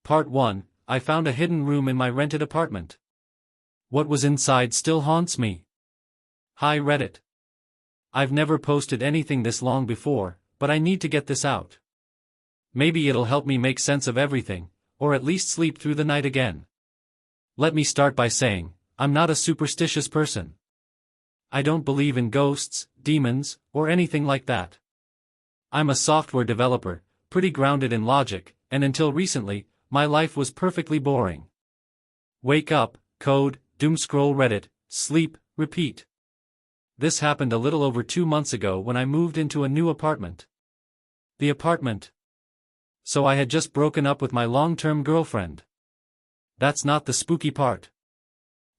Part 1, I found a hidden room in my rented apartment. What was inside still haunts me. Hi Reddit. I've never posted anything this long before, but I need to get this out. Maybe it'll help me make sense of everything, or at least sleep through the night again. Let me start by saying, I'm not a superstitious person. I don't believe in ghosts, demons, or anything like that. I'm a software developer, pretty grounded in logic, and until recently, my life was perfectly boring. Wake up, code, doomscroll Reddit, sleep, repeat. This happened a little over 2 months ago when I moved into a new apartment. The apartment. So I had just broken up with my long-term girlfriend. That's not the spooky part.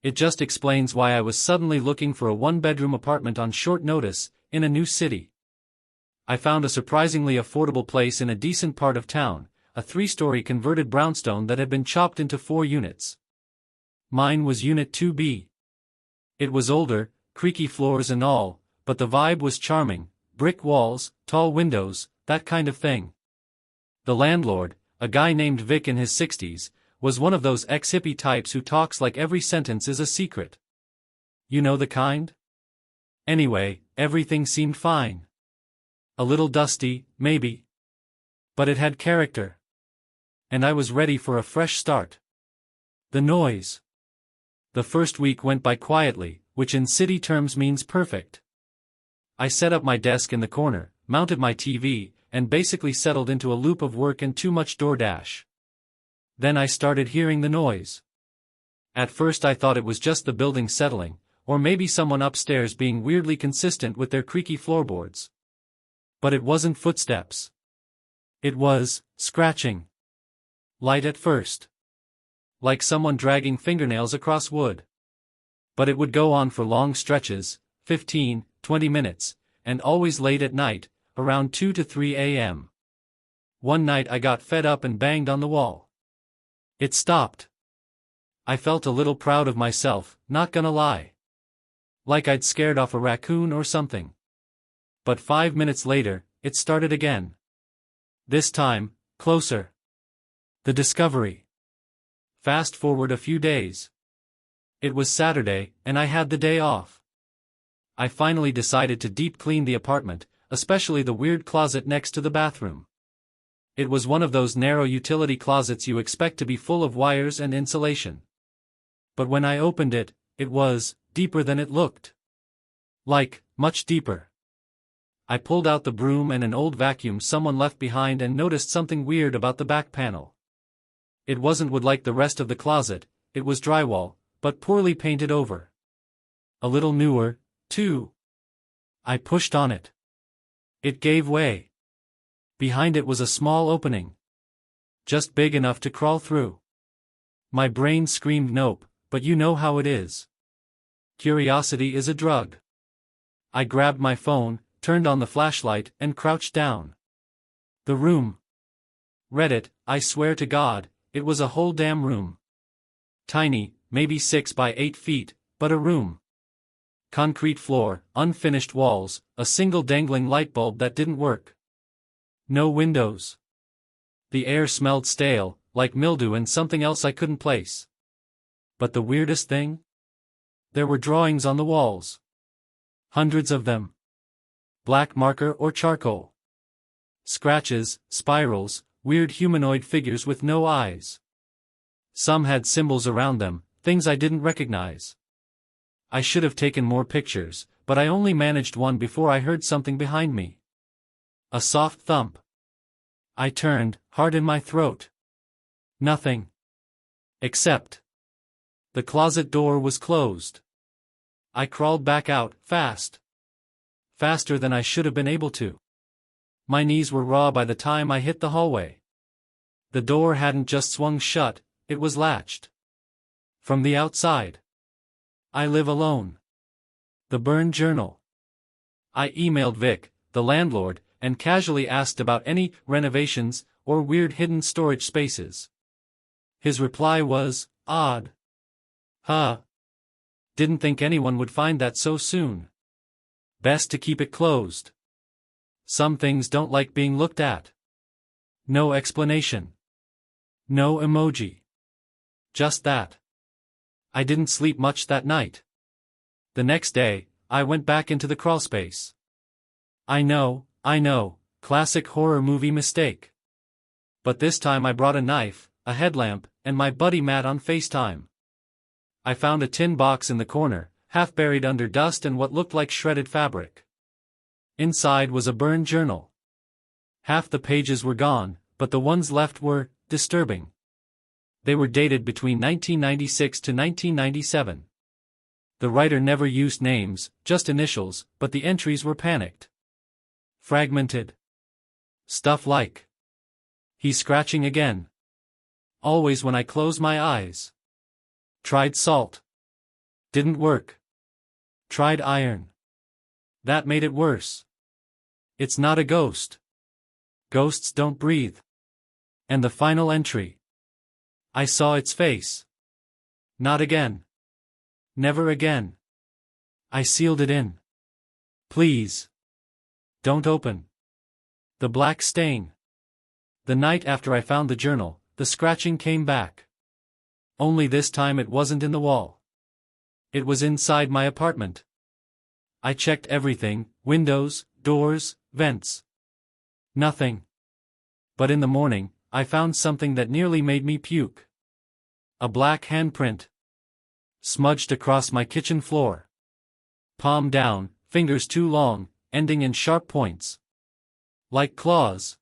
It just explains why I was suddenly looking for a one-bedroom apartment on short notice, in a new city. I found a surprisingly affordable place in a decent part of town, a 3-story converted brownstone that had been chopped into 4 units. Mine was Unit 2B. It was older, creaky floors and all, but the vibe was charming, brick walls, tall windows, that kind of thing. The landlord, a guy named Vic in his 60s, was one of those ex-hippie types who talks like every sentence is a secret. You know the kind? Anyway, everything seemed fine. A little dusty, maybe. But it had character. And I was ready for a fresh start. The noise. The first week went by quietly, which in city terms means perfect. I set up my desk in the corner, mounted my TV, and basically settled into a loop of work and too much DoorDash. Then I started hearing the noise. At first I thought it was just the building settling, or maybe someone upstairs being weirdly consistent with their creaky floorboards. But it wasn't footsteps. It was scratching. Light at first. Like someone dragging fingernails across wood. But it would go on for long stretches, 15, 20 minutes, and always late at night, around 2 to 3 a.m. One night I got fed up and banged on the wall. It stopped. I felt a little proud of myself, not gonna lie. Like I'd scared off a raccoon or something. But 5 minutes later, it started again. This time, closer. The discovery. Fast forward a few days. It was Saturday, and I had the day off. I finally decided to deep clean the apartment, especially the weird closet next to the bathroom. It was one of those narrow utility closets you expect to be full of wires and insulation. But when I opened it, it was deeper than it looked. Like, much deeper. I pulled out the broom and an old vacuum someone left behind and noticed something weird about the back panel. It wasn't wood like the rest of the closet, it was drywall, but poorly painted over. A little newer, too. I pushed on it. It gave way. Behind it was a small opening. Just big enough to crawl through. My brain screamed nope, but you know how it is. Curiosity is a drug. I grabbed my phone, turned on the flashlight, and crouched down. The room. Reddit, I swear to God, it was a whole damn room. Tiny, maybe 6 by 8 feet, but a room. Concrete floor, unfinished walls, a single dangling light bulb that didn't work. No windows. The air smelled stale, like mildew and something else I couldn't place. But the weirdest thing? There were drawings on the walls. Hundreds of them. Black marker or charcoal. Scratches, spirals, weird humanoid figures with no eyes. Some had symbols around them, things I didn't recognize. I should have taken more pictures, but I only managed one before I heard something behind me. A soft thump. I turned, heart in my throat. Nothing. Except. The closet door was closed. I crawled back out, fast. Faster than I should have been able to. My knees were raw by the time I hit the hallway. The door hadn't just swung shut, it was latched. From the outside. I live alone. The burned journal. I emailed Vic, the landlord, and casually asked about any renovations or weird hidden storage spaces. His reply was, odd. Huh. Didn't think anyone would find that so soon. Best to keep it closed. Some things don't like being looked at. No explanation. No emoji. Just that. I didn't sleep much that night. The next day, I went back into the crawlspace. I know, classic horror movie mistake. But this time I brought a knife, a headlamp, and my buddy Matt on FaceTime. I found a tin box in the corner, half buried under dust and what looked like shredded fabric. Inside was a burned journal. Half the pages were gone, but the ones left were disturbing. They were dated between 1996 to 1997. The writer never used names, just initials, but the entries were panicked. Fragmented. Stuff like, "He's scratching again. Always when I close my eyes. Tried salt. Didn't work. Tried iron. That made it worse. It's not a ghost. Ghosts don't breathe." And the final entry. "I saw its face. Not again. Never again. I sealed it in. Please. Don't open." The black stain. The night after I found the journal, the scratching came back. Only this time it wasn't in the wall. It was inside my apartment. I checked everything, windows, doors, vents. Nothing. But in the morning, I found something that nearly made me puke. A black handprint. Smudged across my kitchen floor. Palm down, fingers too long, ending in sharp points. Like claws.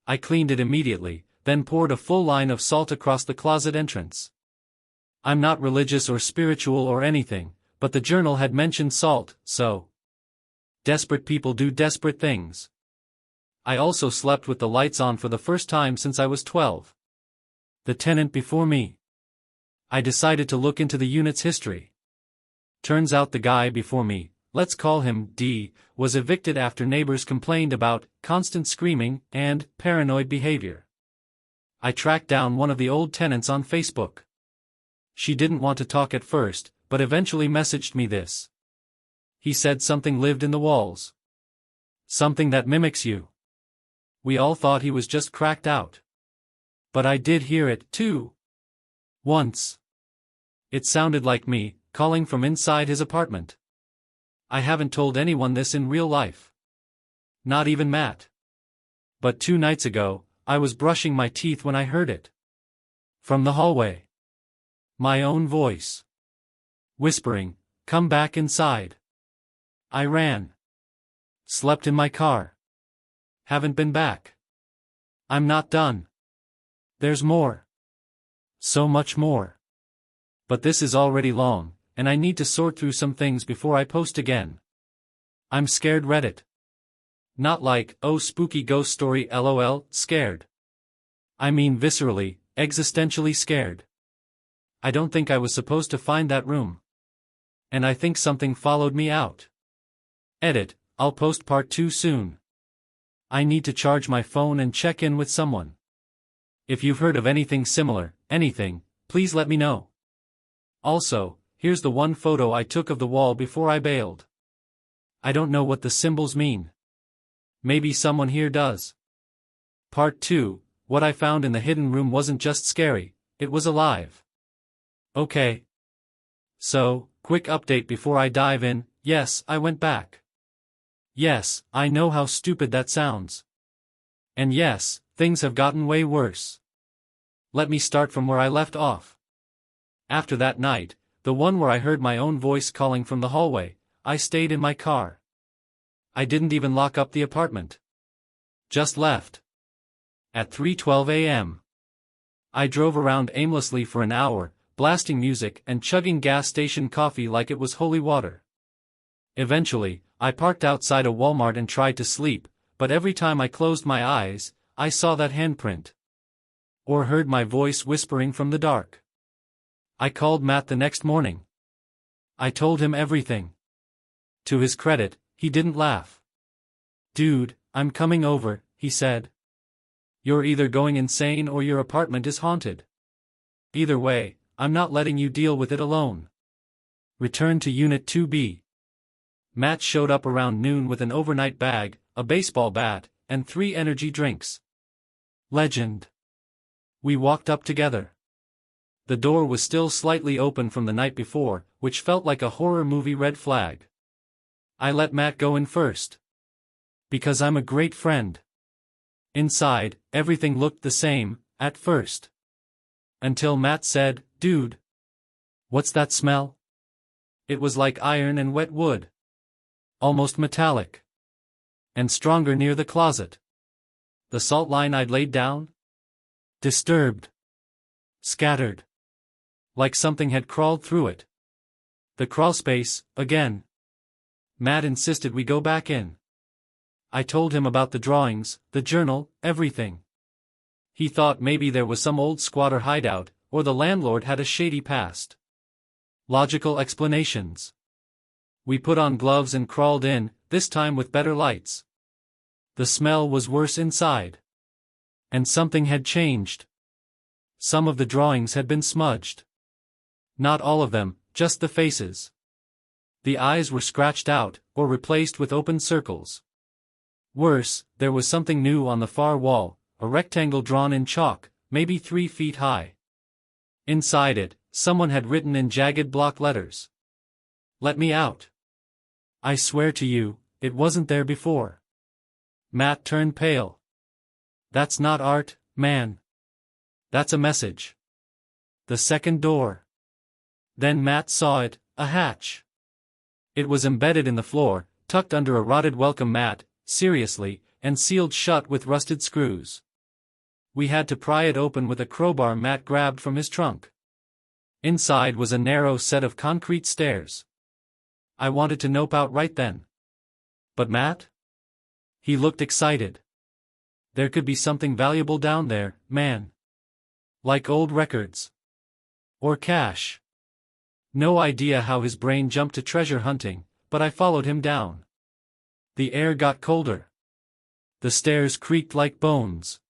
I cleaned it immediately, then poured a full line of salt across the closet entrance. I'm not religious or spiritual or anything, but the journal had mentioned salt, so. Desperate people do desperate things. I also slept with the lights on for the first time since I was 12. The tenant before me. I decided to look into the unit's history. Turns out the guy before me, let's call him D, was evicted after neighbors complained about constant screaming and paranoid behavior. I tracked down one of the old tenants on Facebook. She didn't want to talk at first, but eventually messaged me this. He said something lived in the walls. Something that mimics you. We all thought he was just cracked out. But I did hear it, too. Once. It sounded like me, calling from inside his apartment. I haven't told anyone this in real life. Not even Matt. But 2 nights ago, I was brushing my teeth when I heard it. From the hallway. My own voice. Whispering, "Come back inside." I ran. Slept in my car. Haven't been back. I'm not done. There's more. So much more. But this is already long, and I need to sort through some things before I post again. I'm scared Reddit. Not like, oh spooky ghost story lol, scared. I mean viscerally, existentially scared. I don't think I was supposed to find that room. And I think something followed me out. Edit, I'll post part 2 soon. I need to charge my phone and check in with someone. If you've heard of anything similar, anything, please let me know. Also, here's the one photo I took of the wall before I bailed. I don't know what the symbols mean. Maybe someone here does. Part 2, what I found in the hidden room wasn't just scary, it was alive. Okay. So, quick update before I dive in, yes, I went back. Yes, I know how stupid that sounds. And yes, things have gotten way worse. Let me start from where I left off. After that night, the one where I heard my own voice calling from the hallway, I stayed in my car. I didn't even lock up the apartment. Just left. At 3:12 a.m. I drove around aimlessly for an hour, blasting music and chugging gas station coffee like it was holy water. Eventually, I parked outside a Walmart and tried to sleep, but every time I closed my eyes, I saw that handprint. Or heard my voice whispering from the dark. I called Matt the next morning. I told him everything. To his credit, he didn't laugh. "Dude, I'm coming over," he said. "You're either going insane or your apartment is haunted. Either way, I'm not letting you deal with it alone. Return to Unit 2B. Matt showed up around noon with an overnight bag, a baseball bat, and 3 energy drinks. Legend. We walked up together. The door was still slightly open from the night before, which felt like a horror movie red flag. I let Matt go in first. Because I'm a great friend. Inside, everything looked the same, at first. Until Matt said, "Dude. What's that smell?" It was like iron and wet wood. Almost metallic. And stronger near the closet. The salt line I'd laid down? Disturbed. Scattered. Like something had crawled through it. The crawlspace, again. Matt insisted we go back in. I told him about the drawings, the journal, everything. He thought maybe there was some old squatter hideout, or the landlord had a shady past. Logical explanations. We put on gloves and crawled in, this time with better lights. The smell was worse inside. And something had changed. Some of the drawings had been smudged. Not all of them, just the faces. The eyes were scratched out, or replaced with open circles. Worse, there was something new on the far wall, a rectangle drawn in chalk, maybe 3 feet high. Inside it, someone had written in jagged block letters. "Let me out. I swear to you, it wasn't there before." Matt turned pale. "That's not art, man. That's a message." The second door. Then Matt saw it, a hatch. It was embedded in the floor, tucked under a rotted welcome mat, seriously, and sealed shut with rusted screws. We had to pry it open with a crowbar Matt grabbed from his trunk. Inside was a narrow set of concrete stairs. I wanted to nope out right then. But Matt? He looked excited. There could be something valuable down there, man. Like old records. Or cash. No idea how his brain jumped to treasure hunting, but I followed him down. The air got colder. The stairs creaked like bones.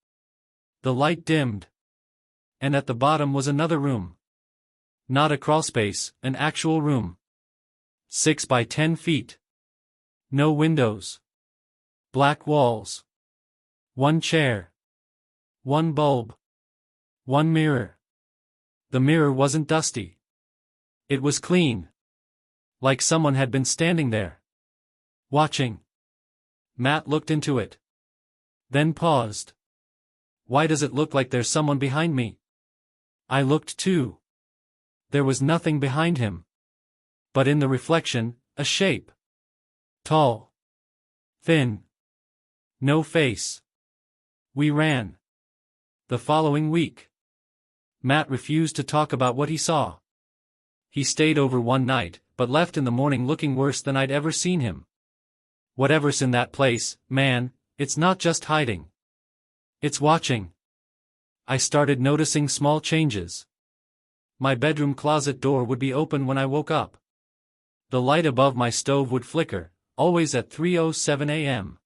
The light dimmed. And at the bottom was another room. Not a crawlspace, an actual room. 6 by 10 feet. No windows. Black walls. 1 chair. 1 bulb. 1 mirror. The mirror wasn't dusty. It was clean. Like someone had been standing there. Watching. Matt looked into it. Then paused. "Why does it look like there's someone behind me?" I looked too. There was nothing behind him. But in the reflection, a shape. Tall. Thin. No face. We ran. The following week. Matt refused to talk about what he saw. He stayed over one night, but left in the morning looking worse than I'd ever seen him. Whatever's in that place, man, it's not just hiding. It's watching. I started noticing small changes. My bedroom closet door would be open when I woke up. The light above my stove would flicker, always at 3:07 a.m.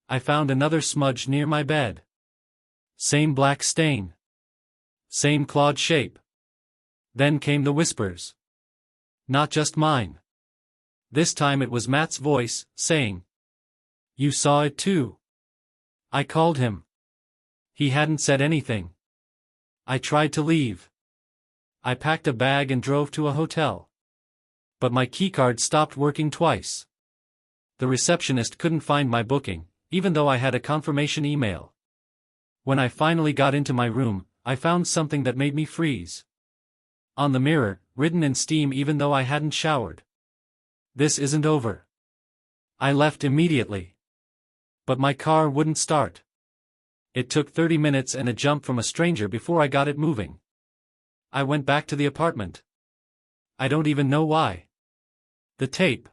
I found another smudge near my bed. Same black stain. Same clawed shape. Then came the whispers. Not just mine. This time it was Matt's voice, saying, "You saw it too." I called him. He hadn't said anything. I tried to leave. I packed a bag and drove to a hotel. But my keycard stopped working twice. The receptionist couldn't find my booking, even though I had a confirmation email. When I finally got into my room, I found something that made me freeze. On the mirror, written in steam even though I hadn't showered. "This isn't over." I left immediately. But my car wouldn't start. It took 30 minutes and a jump from a stranger before I got it moving. I went back to the apartment. I don't even know why. The tape.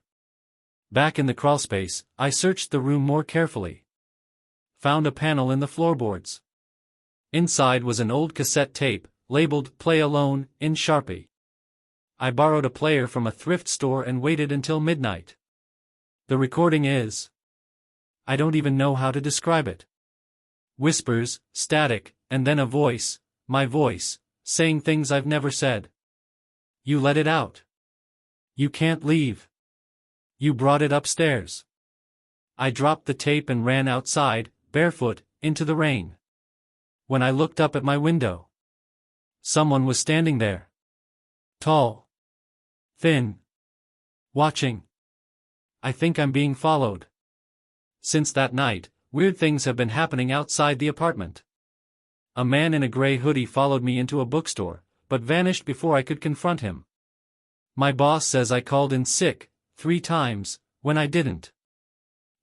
Back in the crawlspace, I searched the room more carefully. Found a panel in the floorboards. Inside was an old cassette tape, labeled "Play Alone," in Sharpie. I borrowed a player from a thrift store and waited until midnight. The recording is... I don't even know how to describe it. Whispers, static, and then a voice, my voice, saying things I've never said. "You let it out. You can't leave. You brought it upstairs." I dropped the tape and ran outside, barefoot, into the rain. When I looked up at my window, someone was standing there. Tall. Thin. Watching. I think I'm being followed. Since that night, weird things have been happening outside the apartment. A man in a gray hoodie followed me into a bookstore, but vanished before I could confront him. My boss says I called in sick 3 times, when I didn't.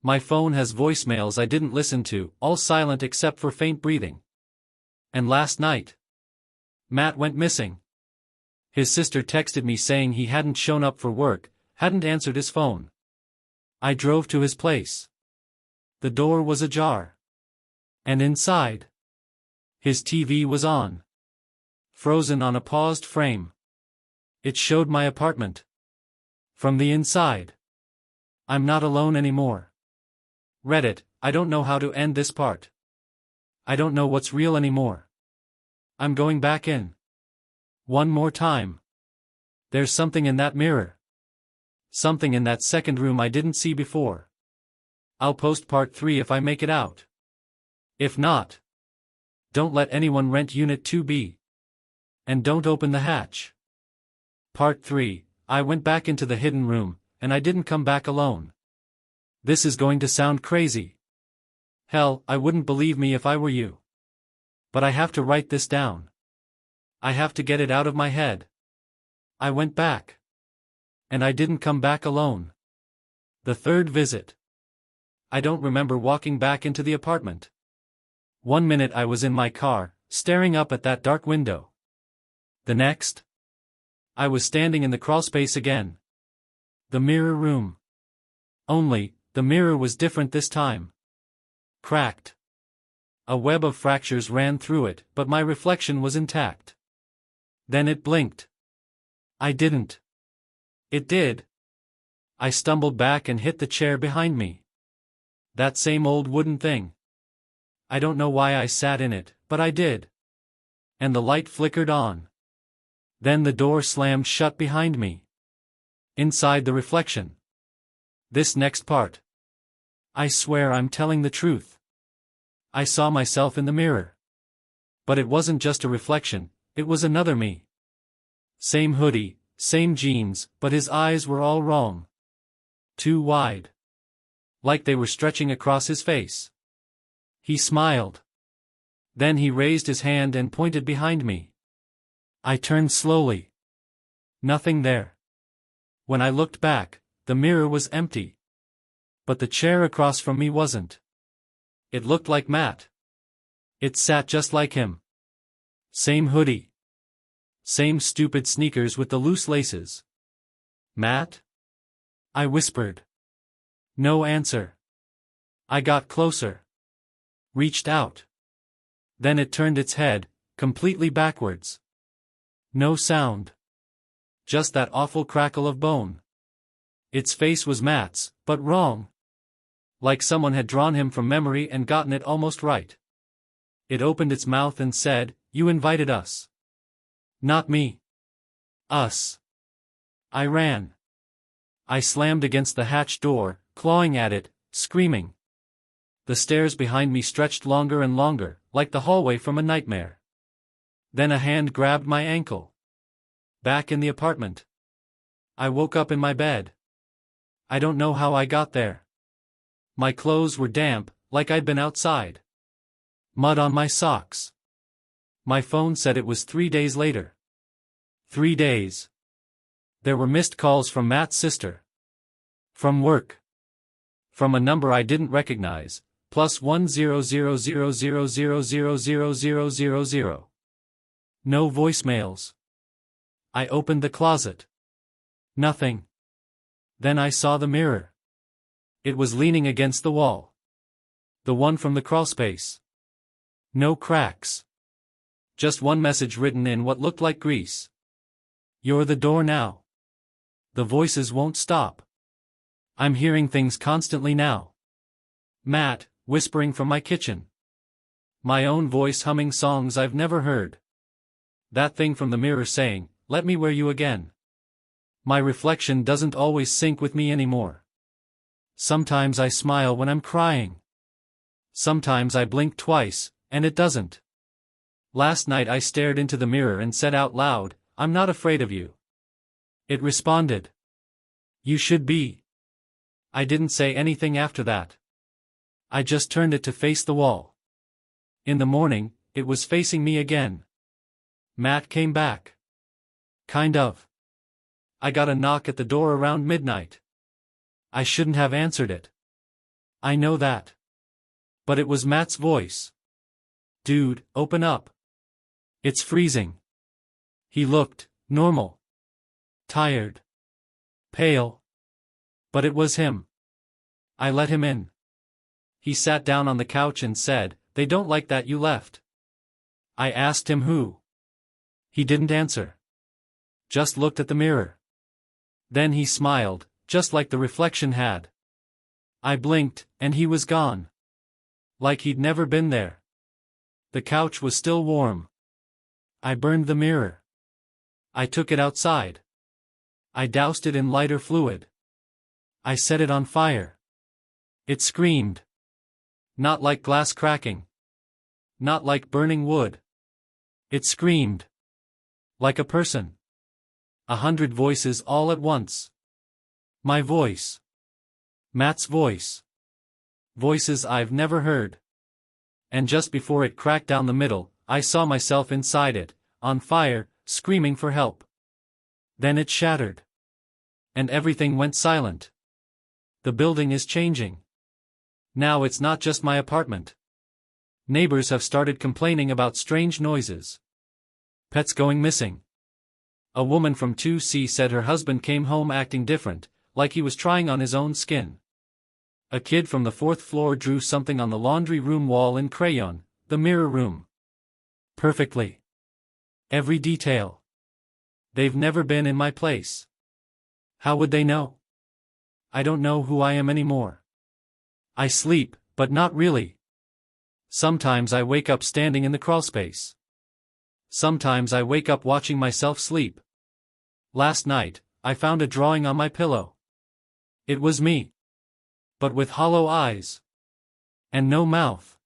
My phone has voicemails I didn't listen to, all silent except for faint breathing. And last night, Matt went missing. His sister texted me saying he hadn't shown up for work, hadn't answered his phone. I drove to his place. The door was ajar. And inside, his TV was on. Frozen on a paused frame. It showed my apartment. From the inside. I'm not alone anymore. Reddit, I don't know how to end this part. I don't know what's real anymore. I'm going back in. One more time. There's something in that mirror. Something in that second room I didn't see before. I'll post part 3 if I make it out. If not, don't let anyone rent Unit 2B. And don't open the hatch. Part 3, I went back into the hidden room, and I didn't come back alone. This is going to sound crazy. Hell, I wouldn't believe me if I were you. But I have to write this down. I have to get it out of my head. I went back. And I didn't come back alone. The third visit. I don't remember walking back into the apartment. 1 minute I was in my car, staring up at that dark window. The next, I was standing in the crawlspace again. The mirror room. Only, the mirror was different this time. Cracked. A web of fractures ran through it, but my reflection was intact. Then it blinked. I didn't. It did. I stumbled back and hit the chair behind me. That same old wooden thing. I don't know why I sat in it, but I did. And the light flickered on. Then the door slammed shut behind me. Inside the reflection. This next part. I swear I'm telling the truth. I saw myself in the mirror. But it wasn't just a reflection, it was another me. Same hoodie, same jeans, but his eyes were all wrong. Too wide. Like they were stretching across his face. He smiled. Then he raised his hand and pointed behind me. I turned slowly. Nothing there. When I looked back, the mirror was empty. But the chair across from me wasn't. It looked like Matt. It sat just like him. Same hoodie. Same stupid sneakers with the loose laces. Matt? I whispered. No answer. I got closer. Reached out. Then it turned its head, completely backwards. No sound. Just that awful crackle of bone. Its face was Matt's, but wrong. Like someone had drawn him from memory and gotten it almost right. It opened its mouth and said, "You invited us." Not me. Us. I ran. I slammed against the hatch door, clawing at it, screaming. The stairs behind me stretched longer and longer, like the hallway from a nightmare. Then a hand grabbed my ankle. Back in the apartment. I woke up in my bed. I don't know how I got there. My clothes were damp, like I'd been outside. Mud on my socks. My phone said it was 3 days later. 3 days. There were missed calls from Matt's sister. From work. From a number I didn't recognize, +1000000000000. No voicemails. I opened the closet. Nothing. Then I saw the mirror. It was leaning against the wall. The one from the crawlspace. No cracks. Just one message written in what looked like grease. "You're the door now." The voices won't stop. I'm hearing things constantly now. Matt, whispering from my kitchen. My own voice humming songs I've never heard. That thing from the mirror saying, "Let me wear you again." My reflection doesn't always sync with me anymore. Sometimes I smile when I'm crying. Sometimes I blink twice, and it doesn't. Last night I stared into the mirror and said out loud, "I'm not afraid of you." It responded, "You should be." I didn't say anything after that. I just turned it to face the wall. In the morning, it was facing me again. Matt came back. Kind of. I got a knock at the door around midnight. I shouldn't have answered it. I know that. But it was Matt's voice. "Dude, open up. It's freezing." He looked normal. Tired. Pale. But it was him. I let him in. He sat down on the couch and said, "They don't like that you left." I asked him who. He didn't answer. Just looked at the mirror. Then he smiled, just like the reflection had. I blinked, and he was gone. Like he'd never been there. The couch was still warm. I burned the mirror. I took it outside. I doused it in lighter fluid. I set it on fire. It screamed. Not like glass cracking. Not like burning wood. It screamed. Like a person. 100 voices all at once. My voice. Matt's voice. Voices I've never heard. And just before it cracked down the middle, I saw myself inside it, on fire, screaming for help. Then it shattered. And everything went silent. The building is changing. Now it's not just my apartment. Neighbors have started complaining about strange noises. Pets going missing. A woman from 2C said her husband came home acting different, like he was trying on his own skin. A kid from the 4th floor drew something on the laundry room wall in crayon, the mirror room. Perfectly. Every detail. They've never been in my place. How would they know? I don't know who I am anymore. I sleep, but not really. Sometimes I wake up standing in the crawlspace. Sometimes I wake up watching myself sleep. Last night, I found a drawing on my pillow. It was me. But with hollow eyes. And no mouth.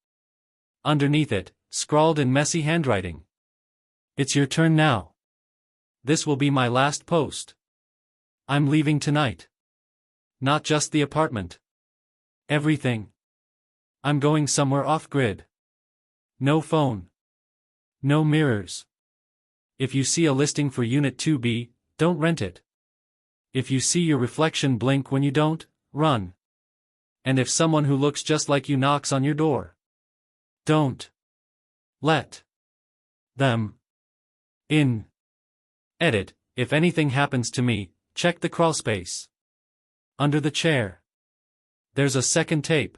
Underneath it, scrawled in messy handwriting. "It's your turn now. This will be my last post. I'm leaving tonight. Not just the apartment. Everything. I'm going somewhere off-grid. No phone. No mirrors. If you see a listing for Unit 2B, don't rent it. If you see your reflection blink when you don't, run. And if someone who looks just like you knocks on your door, don't let them in. Edit, if anything happens to me, check the crawlspace. Under the chair. There's a second tape.